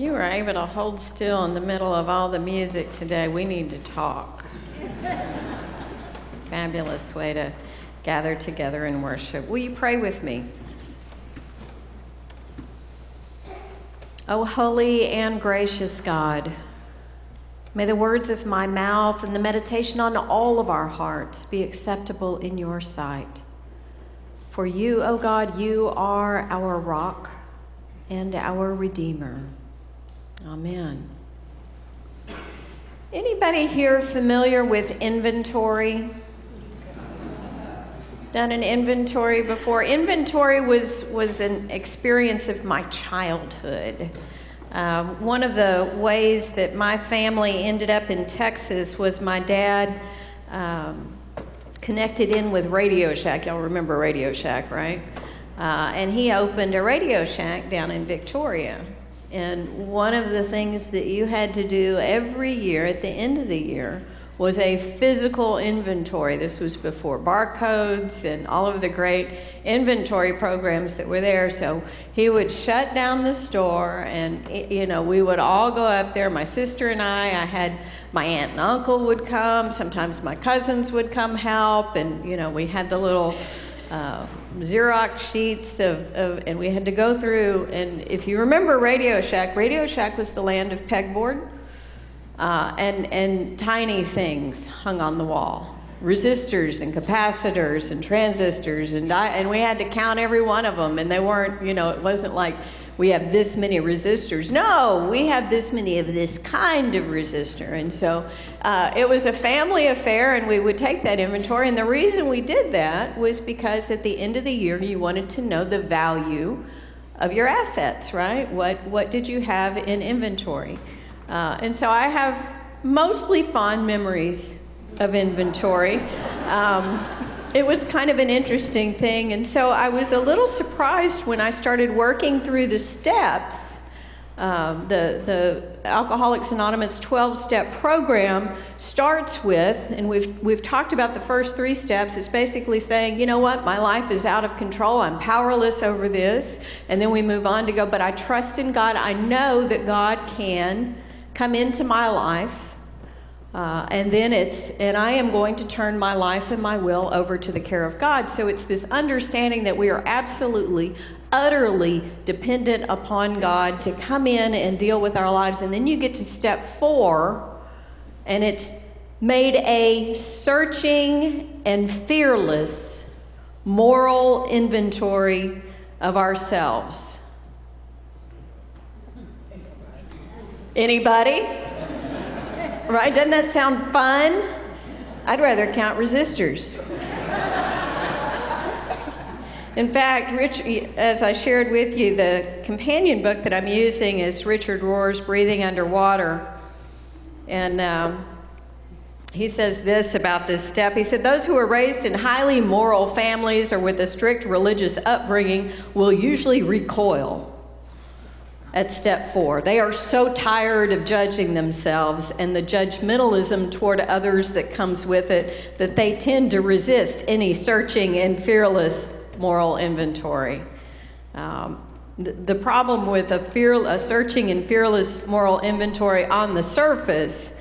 You were able to hold still in the middle of all the music today. We need to talk. Fabulous way to gather together and worship. Will you pray with me? O holy and gracious God, may the words of my mouth and the meditation on all of our hearts be acceptable in your sight. For you, O God, you are our rock and our Redeemer. Amen. Anybody here familiar with inventory? Done an inventory before? Inventory was an experience of my childhood. One of the ways that my family ended up in Texas was my dad connected in with Radio Shack. Y'all remember Radio Shack, right? And he opened a Radio Shack down in Victoria. And one of the things that you had to do every year at the end of the year was a physical inventory. This was before barcodes and all of the great inventory programs that were there. So he would shut down the store and, we would all go up there. My sister and I had my aunt and uncle would come. Sometimes my cousins would come help. And, we had the little Xerox sheets and we had to go through. And if you remember Radio Shack was the land of pegboard. And tiny things hung on the wall, resistors and capacitors and transistors, and we had to count every one of them, and they weren't, it wasn't like we have this many resistors. No, we have this many of this kind of resistor. And so it was a family affair, and we would take that inventory, and the reason we did that was because at the end of the year, you wanted to know the value of your assets, right? What did you have in inventory? And so I have mostly fond memories of inventory. It was kind of an interesting thing. And so I was a little surprised when I started working through the steps. The Alcoholics Anonymous 12-step program starts with, and we've talked about the first 3 steps. It's basically saying, you know what, my life is out of control. I'm powerless over this. And then we move on to go, but I trust in God. I know that God can come into my life, and I am going to turn my life and my will over to the care of God. So it's this understanding that we are absolutely, utterly dependent upon God to come in and deal with our lives. And then you get to step 4, and it's made a searching and fearless moral inventory of ourselves. Anybody? Right? Doesn't that sound fun? I'd rather count resistors. In fact, as I shared with you, the companion book that I'm using is Richard Rohr's Breathing Underwater. And he says this about this step. He said, those who are raised in highly moral families or with a strict religious upbringing will usually recoil at step 4. They are so tired of judging themselves and the judgmentalism toward others that comes with it that they tend to resist any searching and fearless moral inventory. The problem with a searching and fearless moral inventory on the surface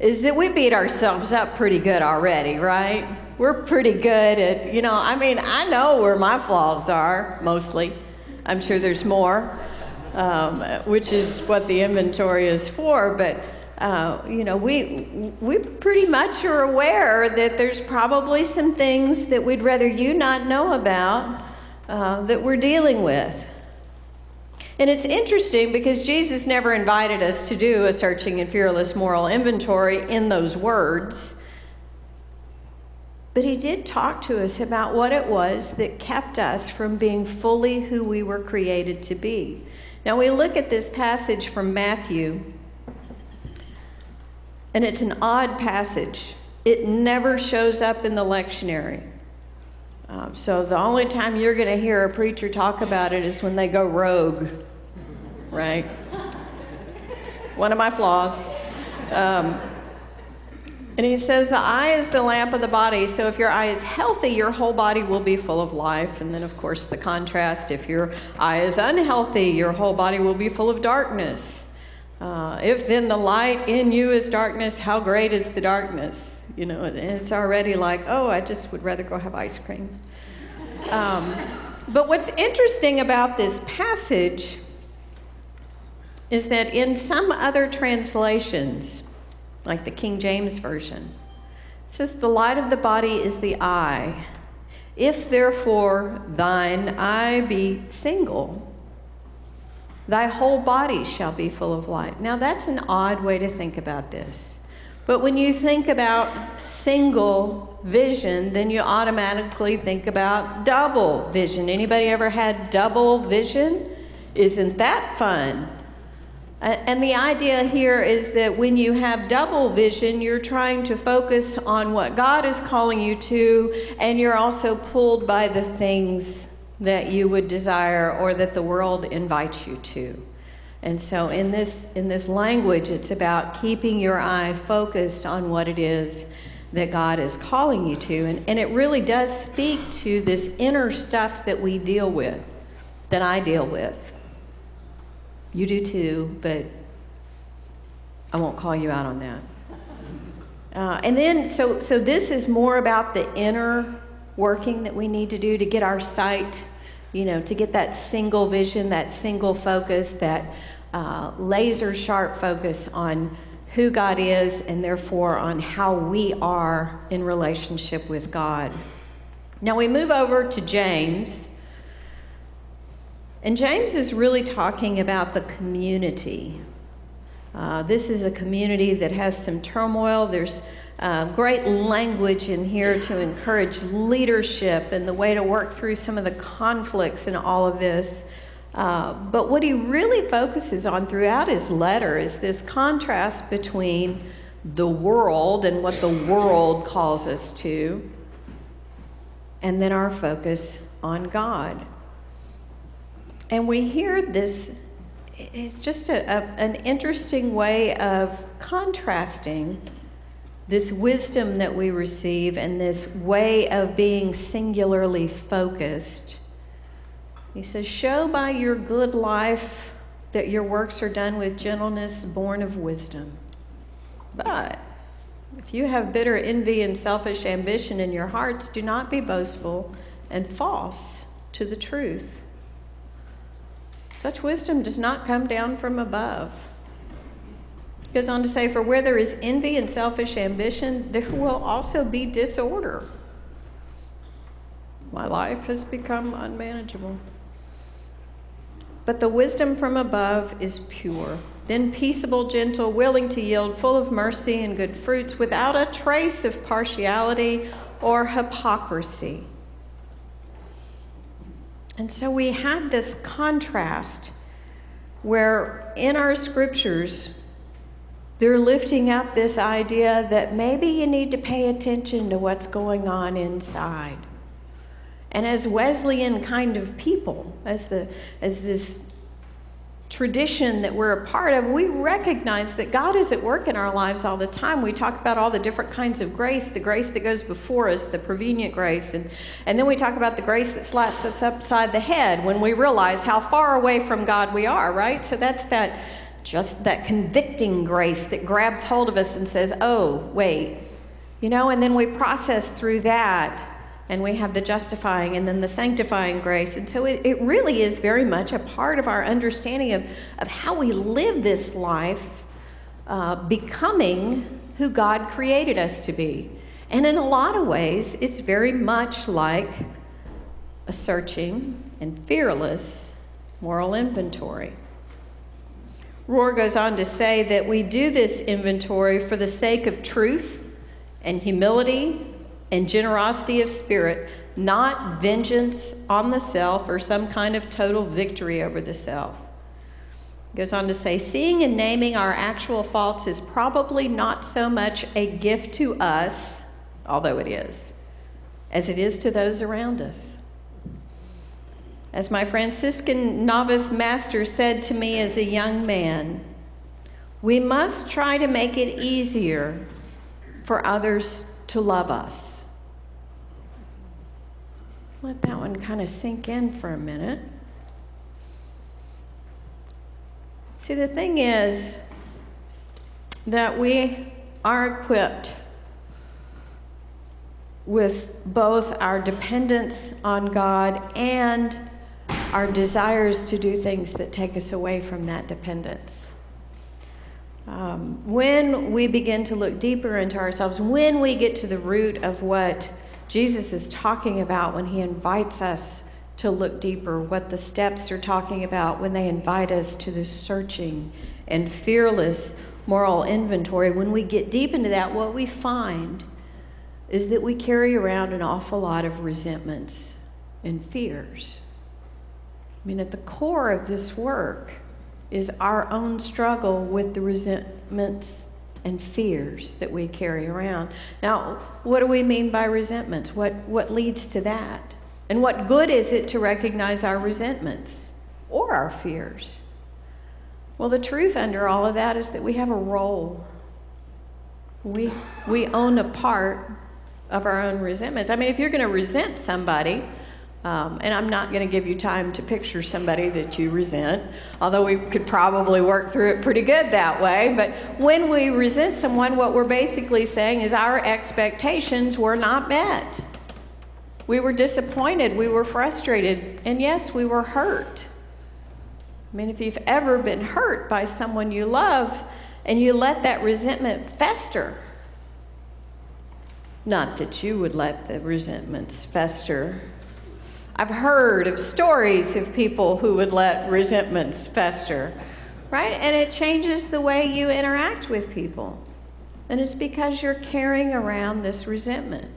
is that we beat ourselves up pretty good already, right? We're pretty good at, I know where my flaws are, mostly. I'm sure there's more. Which is what the inventory is for, but we pretty much are aware that there's probably some things that we'd rather you not know about that we're dealing with. And it's interesting because Jesus never invited us to do a searching and fearless moral inventory in those words, but he did talk to us about what it was that kept us from being fully who we were created to be. Now we look at this passage from Matthew, and it's an odd passage. It never shows up in the lectionary. So the only time you're going to hear a preacher talk about it is when they go rogue, right? One of my flaws. And he says the eye is the lamp of the body, so if your eye is healthy, your whole body will be full of life. And then, of course, the contrast, if your eye is unhealthy, your whole body will be full of darkness. If then the light in you is darkness, how great is the darkness? You know, and it's already like, oh, I just would rather go have ice cream. But what's interesting about this passage is that in some other translations, like the King James Version, it says, the light of the body is the eye. If therefore thine eye be single, thy whole body shall be full of light. Now that's an odd way to think about this. But when you think about single vision, then you automatically think about double vision. Anybody ever had double vision? Isn't that fun? And the idea here is that when you have double vision, you're trying to focus on what God is calling you to, and you're also pulled by the things that you would desire or that the world invites you to. And so in this language, it's about keeping your eye focused on what it is that God is calling you to. And it really does speak to this inner stuff that we deal with, that I deal with. You do too, but I won't call you out on that. And then, so this is more about the inner working that we need to do to get our sight, you know, to get that single vision, that single focus, that laser sharp focus on who God is and therefore on how we are in relationship with God. Now we move over to James. And James is really talking about the community. This is a community that has some turmoil. There's great language in here to encourage leadership and the way to work through some of the conflicts in all of this. But what he really focuses on throughout his letter is this contrast between the world and what the world calls us to, and then our focus on God. And we hear this, it's just an interesting way of contrasting this wisdom that we receive and this way of being singularly focused. He says, show by your good life that your works are done with gentleness born of wisdom. But if you have bitter envy and selfish ambition in your hearts, do not be boastful and false to the truth. Such wisdom does not come down from above. He goes on to say, for where there is envy and selfish ambition, there will also be disorder. My life has become unmanageable. But the wisdom from above is pure, then peaceable, gentle, willing to yield, full of mercy and good fruits, without a trace of partiality or hypocrisy. And so we have this contrast where in our scriptures, they're lifting up this idea that maybe you need to pay attention to what's going on inside. And as Wesleyan kind of people, as this tradition that we're a part of, we recognize that God is at work in our lives all the time. We talk about all the different kinds of grace, the grace that goes before us, the prevenient grace, and then we talk about the grace that slaps us upside the head when we realize how far away from God we are, right? So that's that convicting grace that grabs hold of us and says, oh, wait, you know, and then we process through that. And we have the justifying and then the sanctifying grace. And so it really is very much a part of our understanding of how we live this life, becoming who God created us to be. And in a lot of ways, it's very much like a searching and fearless moral inventory. Rohr goes on to say that we do this inventory for the sake of truth and humility and generosity of spirit, not vengeance on the self or some kind of total victory over the self. He goes on to say, seeing and naming our actual faults is probably not so much a gift to us, although it is, as it is to those around us. As my Franciscan novice master said to me as a young man, we must try to make it easier for others to love us. Let that one kind of sink in for a minute. See, the thing is, that we are equipped with both our dependence on God and our desires to do things that take us away from that dependence. When we begin to look deeper into ourselves, when we get to the root of what Jesus is talking about when he invites us to look deeper, what the steps are talking about when they invite us to this searching and fearless moral inventory, when we get deep into that, what we find is that we carry around an awful lot of resentments and fears. I mean, at the core of this work is our own struggle with the resentments and fears that we carry around. Now, what do we mean by resentments? What leads to that? And what good is it to recognize our resentments or our fears? Well, the truth under all of that is that we have a role. We own a part of our own resentments. I mean, if you're going to resent somebody, and I'm not going to give you time to picture somebody that you resent, although we could probably work through it pretty good that way. But when we resent someone, what we're basically saying is our expectations were not met. We were disappointed, we were frustrated, and yes, we were hurt. I mean, if you've ever been hurt by someone you love and you let that resentment fester, not that you would let the resentments fester. I've heard of stories of people who would let resentments fester, right? And it changes the way you interact with people. And it's because you're carrying around this resentment.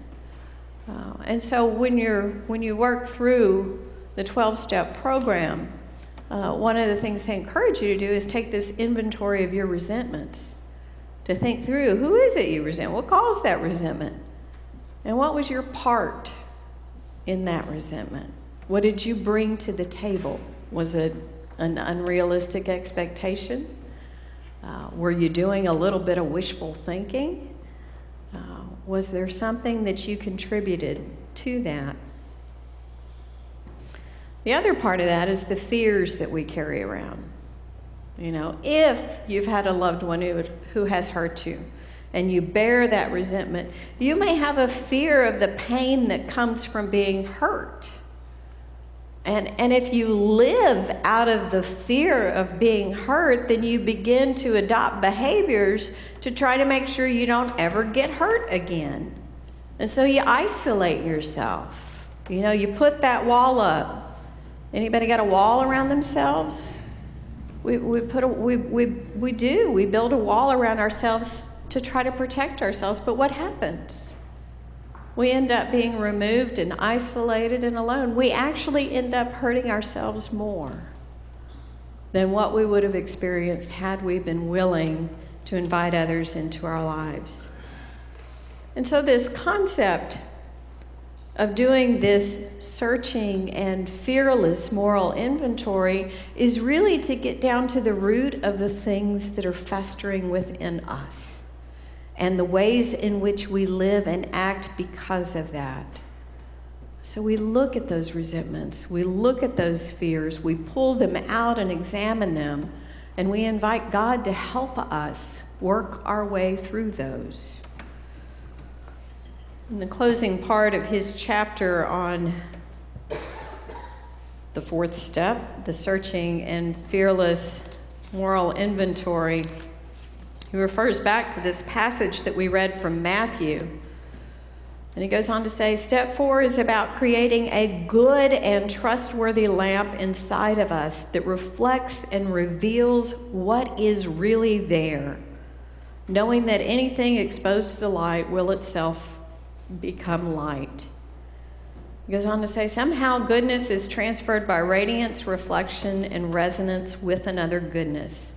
And so when you work through the 12-step program, one of the things they encourage you to do is take this inventory of your resentments, to think through, who is it you resent? What caused that resentment? And what was your part in that resentment? What did you bring to the table? Was it an unrealistic expectation? Were you doing a little bit of wishful thinking? Was there something that you contributed to that? The other part of that is the fears that we carry around. You know, if you've had a loved one who has hurt you, and you bear that resentment, you may have a fear of the pain that comes from being hurt. And if you live out of the fear of being hurt, then you begin to adopt behaviors to try to make sure you don't ever get hurt again. And so you isolate yourself. You know, you put that wall up. Anybody got a wall around themselves? We build a wall around ourselves to try to protect ourselves, but what happens? We end up being removed and isolated and alone. We actually end up hurting ourselves more than what we would have experienced had we been willing to invite others into our lives. And so this concept of doing this searching and fearless moral inventory is really to get down to the root of the things that are festering within us and the ways in which we live and act because of that. So we look at those resentments, we look at those fears, we pull them out and examine them, and we invite God to help us work our way through those. In the closing part of his chapter on the fourth step, the searching and fearless moral inventory, he refers back to this passage that we read from Matthew. And he goes on to say, step 4 is about creating a good and trustworthy lamp inside of us that reflects and reveals what is really there, knowing that anything exposed to the light will itself become light. He goes on to say, somehow goodness is transferred by radiance, reflection, and resonance with another goodness,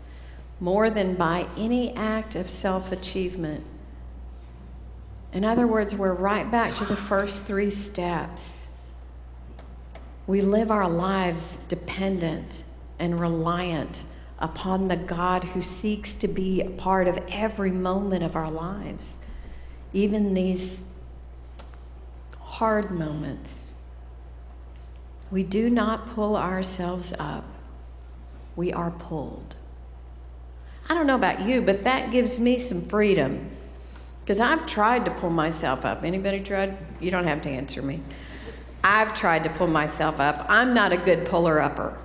more than by any act of self-achievement. In other words, we're right back to the first 3 steps. We live our lives dependent and reliant upon the God who seeks to be a part of every moment of our lives, even these hard moments. We do not pull ourselves up. We are pulled. I don't know about you, but that gives me some freedom. Because I've tried to pull myself up. Anybody tried? You don't have to answer me. I've tried to pull myself up. I'm not a good puller-upper.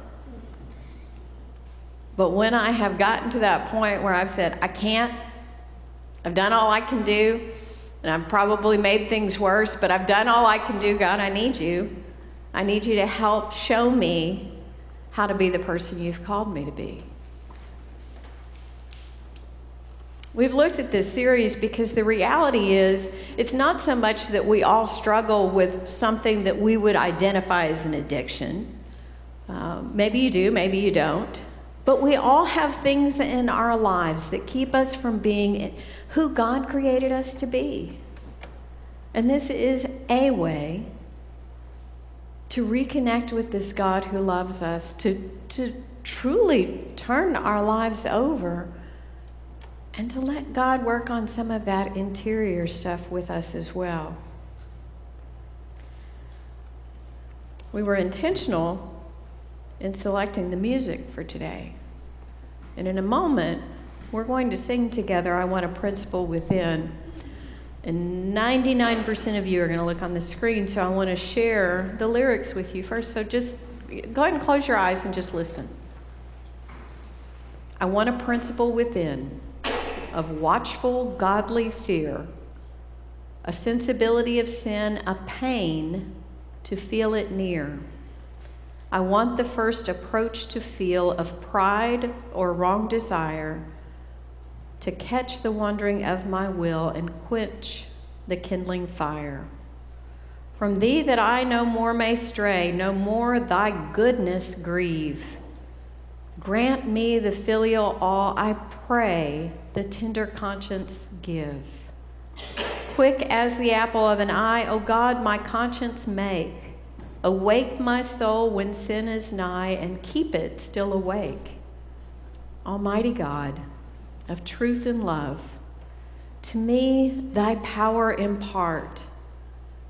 But when I have gotten to that point where I've said, I can't, I've done all I can do, and I've probably made things worse, but I've done all I can do. God, I need you. I need you to help show me how to be the person you've called me to be. We've looked at this series because the reality is it's not so much that we all struggle with something that we would identify as an addiction. Maybe you do, maybe you don't. But we all have things in our lives that keep us from being who God created us to be. And this is a way to reconnect with this God who loves us, to truly turn our lives over, and to let God work on some of that interior stuff with us as well. We were intentional in selecting the music for today. And in a moment, we're going to sing together, I Want a Principle Within. And 99% of you are going to look on the screen, so I want to share the lyrics with you first. So just go ahead and close your eyes and just listen. I want a principle within of watchful, godly fear, a sensibility of sin, a pain to feel it near. I want the first approach to feel of pride or wrong desire, to catch the wandering of my will and quench the kindling fire. From thee that I no more may stray, no more thy goodness grieve. Grant me the filial awe, I pray, the tender conscience give. Quick as the apple of an eye, O God, my conscience make. Awake my soul when sin is nigh, and keep it still awake. Almighty God, of truth and love, to me thy power impart.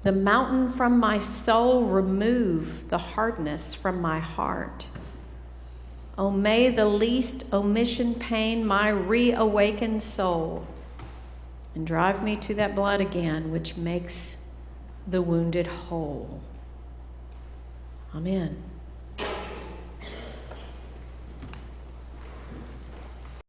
The mountain from my soul remove, the hardness from my heart. O may the least omission pain my reawakened soul, and drive me to that blood again which makes the wounded whole. Amen.